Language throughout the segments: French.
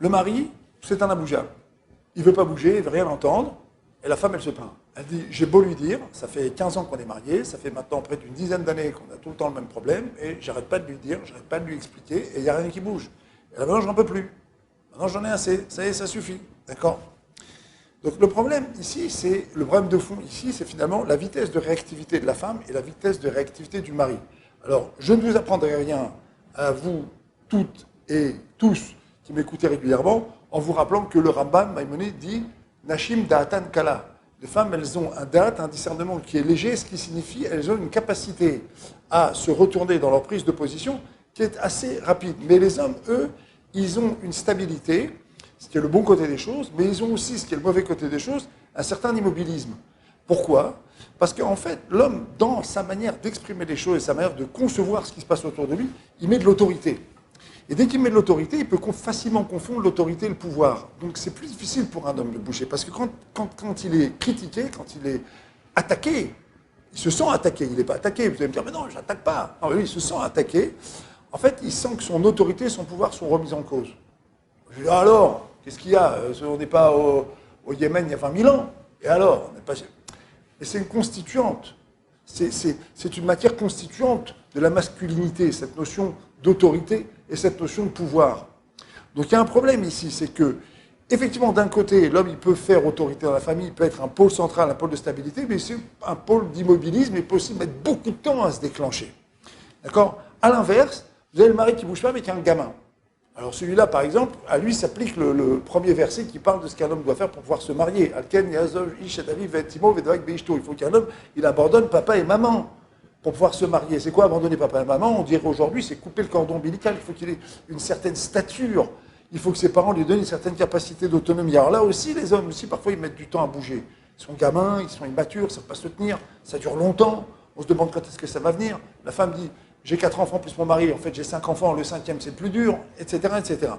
Le mari, c'est un imbougeable. Il ne veut pas bouger, il ne veut rien entendre. Et la femme, elle se plaint. Elle dit, j'ai beau lui dire, ça fait 15 ans qu'on est mariés, ça fait maintenant près d'une dizaine d'années qu'on a tout le temps le même problème, et j'arrête pas de lui dire, j'arrête pas de lui expliquer, et il n'y a rien qui bouge. Et là, maintenant, j'en peux plus. Maintenant, j'en ai assez. Ça y est, ça suffit. D'accord? Donc, le problème ici, c'est, le problème de fond ici, c'est finalement la vitesse de réactivité de la femme et la vitesse de réactivité du mari. Alors, je ne vous apprendrai rien à vous, toutes et tous, qui m'écoutez régulièrement, en vous rappelant que le Rambam, Maïmonide, dit Nashim da'atan kala. Les femmes, elles ont un da'at, un discernement qui est léger, ce qui signifie qu'elles ont une capacité à se retourner dans leur prise de position qui est assez rapide. Mais les hommes, eux, ils ont une stabilité, ce qui est le bon côté des choses, mais ils ont aussi, ce qui est le mauvais côté des choses, un certain immobilisme. Pourquoi? Parce qu'en fait, l'homme, dans sa manière d'exprimer les choses et sa manière de concevoir ce qui se passe autour de lui, il met de l'autorité. Et dès qu'il met de l'autorité, il peut facilement confondre l'autorité et le pouvoir. Donc c'est plus difficile pour un homme de bouger. Parce que quand il est critiqué, quand il est attaqué, il se sent attaqué. Il n'est pas attaqué. Vous allez me dire, mais non, je n'attaque pas. Non, lui, il se sent attaqué. En fait, il sent que son autorité et son pouvoir sont remis en cause. Je dis, alors, qu'est-ce qu'il y a? On n'est pas au Yémen il y a 20 000 ans. Et alors on n'est pas... Et c'est une constituante. C'est une matière constituante de la masculinité, cette notion d'autorité et cette notion de pouvoir. Donc il y a un problème ici, c'est que, effectivement, d'un côté, l'homme, il peut faire autorité dans la famille, il peut être un pôle central, un pôle de stabilité, mais c'est un pôle d'immobilisme, il peut aussi mettre beaucoup de temps à se déclencher. D'accord? À l'inverse, vous avez le mari qui ne bouge pas, mais qui a un gamin. Alors celui-là, par exemple, à lui s'applique le premier verset qui parle de ce qu'un homme doit faire pour pouvoir se marier. Il faut qu'un homme, il abandonne papa et maman pour pouvoir se marier. C'est quoi abandonner papa et maman? On dirait aujourd'hui, c'est couper le cordon ombilical. Il faut qu'il ait une certaine stature. Il faut que ses parents lui donnent une certaine capacité d'autonomie. Alors là aussi, les hommes aussi, parfois, ils mettent du temps à bouger. Ils sont gamins, ils sont immatures, ça ne peut pas se tenir, ça dure longtemps. On se demande quand est-ce que ça va venir. La femme dit, j'ai 4 enfants plus mon mari, en fait j'ai 5 enfants, le 5e c'est le plus dur, etc., etc.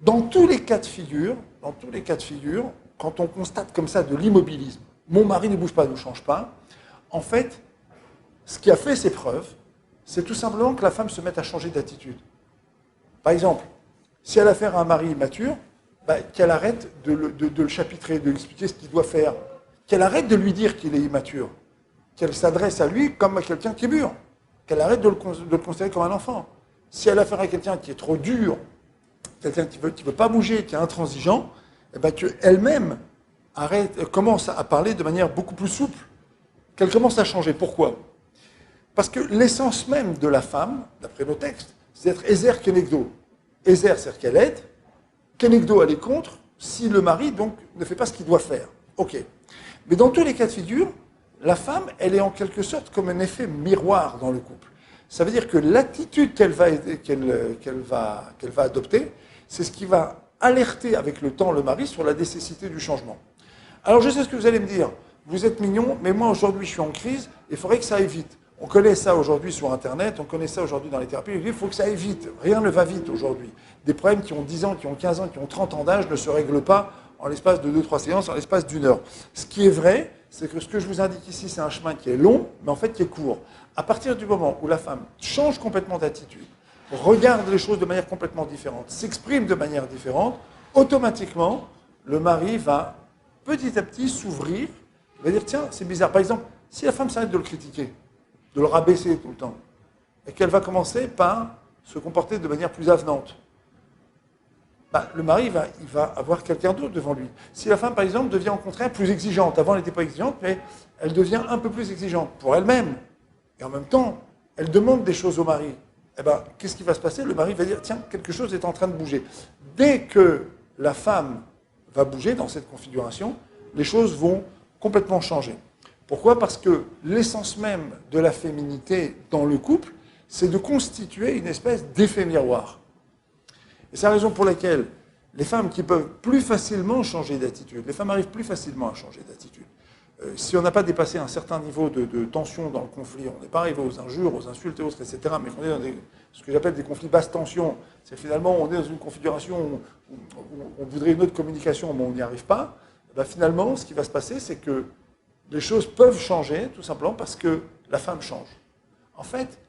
Dans tous les cas de figure, quand on constate comme ça de l'immobilisme, mon mari ne bouge pas, ne change pas, en fait, ce qui a fait ses preuves, c'est tout simplement que la femme se mette à changer d'attitude. Par exemple, si elle a affaire à un mari immature, qu'elle arrête de le chapitrer, de lui expliquer ce qu'il doit faire, qu'elle arrête de lui dire qu'il est immature, qu'elle s'adresse à lui comme à quelqu'un qui est mûr, qu'elle arrête de le considérer comme un enfant. Si elle a affaire à quelqu'un qui est trop dur, quelqu'un qui veut pas bouger, qui est intransigeant, qu'elle-même commence à parler de manière beaucoup plus souple, qu'elle commence à changer. Pourquoi? Parce que l'essence même de la femme, d'après nos textes, c'est d'être Ezer Kenegdo. Ezer, c'est-à-dire qu'elle aide, Kenegdo, elle est contre, si le mari, donc, ne fait pas ce qu'il doit faire. Ok. Mais dans tous les cas de figure, la femme, elle est en quelque sorte comme un effet miroir dans le couple. Ça veut dire que l'attitude qu'elle va adopter, c'est ce qui va alerter avec le temps le mari sur la nécessité du changement. Alors je sais ce que vous allez me dire, vous êtes mignon, mais moi aujourd'hui je suis en crise, il faudrait que ça aille vite. On connaît ça aujourd'hui sur Internet, on connaît ça aujourd'hui dans les thérapies, il faut que ça aille vite, rien ne va vite aujourd'hui. Des problèmes qui ont 10 ans, qui ont 15 ans, qui ont 30 ans d'âge ne se règlent pas en l'espace de 2-3 séances, en l'espace d'1 heure. Ce qui est vrai, c'est que ce que je vous indique ici, c'est un chemin qui est long, mais en fait qui est court. À partir du moment où la femme change complètement d'attitude, regarde les choses de manière complètement différente, s'exprime de manière différente, automatiquement, le mari va petit à petit s'ouvrir, il va dire, tiens, c'est bizarre. Par exemple, si la femme s'arrête de le critiquer, de le rabaisser tout le temps, et qu'elle va commencer par se comporter de manière plus avenante, le mari il va avoir quelqu'un d'autre devant lui. Si la femme, par exemple, devient au contraire plus exigeante, avant elle n'était pas exigeante, mais elle devient un peu plus exigeante pour elle-même, et en même temps, elle demande des choses au mari, qu'est-ce qui va se passer? Le mari va dire, tiens, quelque chose est en train de bouger. Dès que la femme va bouger dans cette configuration, les choses vont complètement changer. Pourquoi? Parce que l'essence même de la féminité dans le couple, c'est de constituer une espèce d'effet miroir. Et c'est la raison pour laquelle les femmes qui peuvent plus facilement changer d'attitude, les femmes arrivent plus facilement à changer d'attitude. Si on n'a pas dépassé un certain niveau de tension dans le conflit, on n'est pas arrivé aux injures, aux insultes et autres, etc., mais qu'on est dans ce que j'appelle des conflits basse tension, c'est finalement on est dans une configuration où on voudrait une autre communication, mais on n'y arrive pas, finalement, ce qui va se passer, c'est que les choses peuvent changer, tout simplement parce que la femme change. En fait,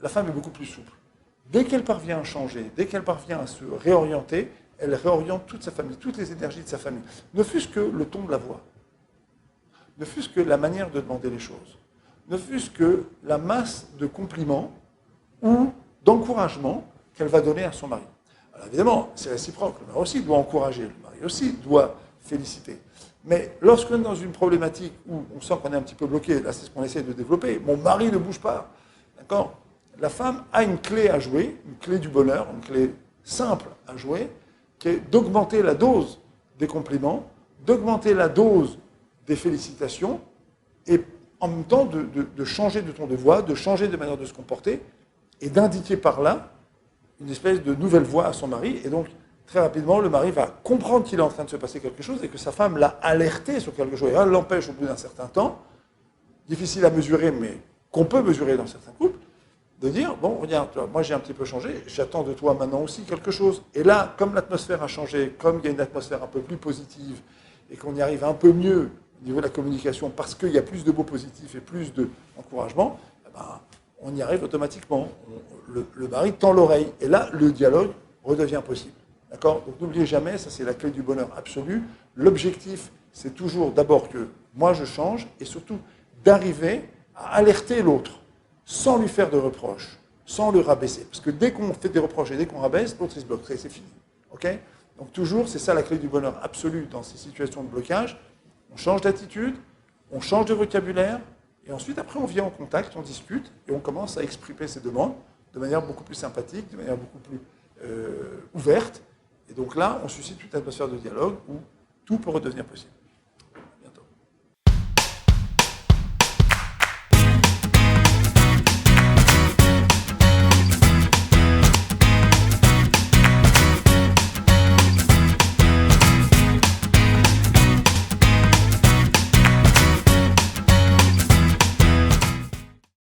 la femme est beaucoup plus souple. Dès qu'elle parvient à changer, dès qu'elle parvient à se réorienter, elle réoriente toute sa famille, toutes les énergies de sa famille. Ne fût-ce que le ton de la voix, ne fût-ce que la manière de demander les choses, ne fût-ce que la masse de compliments ou d'encouragement qu'elle va donner à son mari. Alors évidemment, c'est réciproque, le mari aussi doit encourager, le mari aussi doit féliciter. Mais lorsqu'on est dans une problématique où on sent qu'on est un petit peu bloqué, là c'est ce qu'on essaie de développer, mon mari ne bouge pas, d'accord? La femme a une clé à jouer, une clé du bonheur, une clé simple à jouer, qui est d'augmenter la dose des compliments, d'augmenter la dose des félicitations, et en même temps de changer de ton de voix, de changer de manière de se comporter, et d'indiquer par là une espèce de nouvelle voie à son mari. Et donc, très rapidement, le mari va comprendre qu'il est en train de se passer quelque chose et que sa femme l'a alerté sur quelque chose. Et elle l'empêche au bout d'un certain temps, difficile à mesurer, mais qu'on peut mesurer dans certains couples, de dire, bon, regarde, moi j'ai un petit peu changé, j'attends de toi maintenant aussi quelque chose. Et là, comme l'atmosphère a changé, comme il y a une atmosphère un peu plus positive, et qu'on y arrive un peu mieux au niveau de la communication, parce qu'il y a plus de mots positifs et plus d'encouragement, eh ben, on y arrive automatiquement. Le mari tend l'oreille, et là, le dialogue redevient possible. D'accord? Donc n'oubliez jamais, ça c'est la clé du bonheur absolu. L'objectif, c'est toujours d'abord que moi je change, et surtout d'arriver à alerter l'autre, sans lui faire de reproches, sans le rabaisser. Parce que dès qu'on fait des reproches et dès qu'on rabaisse, l'autre il se bloque, c'est fini. Okay? Donc toujours, c'est ça la clé du bonheur absolu dans ces situations de blocage. On change d'attitude, on change de vocabulaire, et ensuite après on vient en contact, on discute, et on commence à exprimer ses demandes de manière beaucoup plus sympathique, de manière beaucoup plus ouverte. Et donc là, on suscite toute une atmosphère de dialogue où tout peut redevenir possible.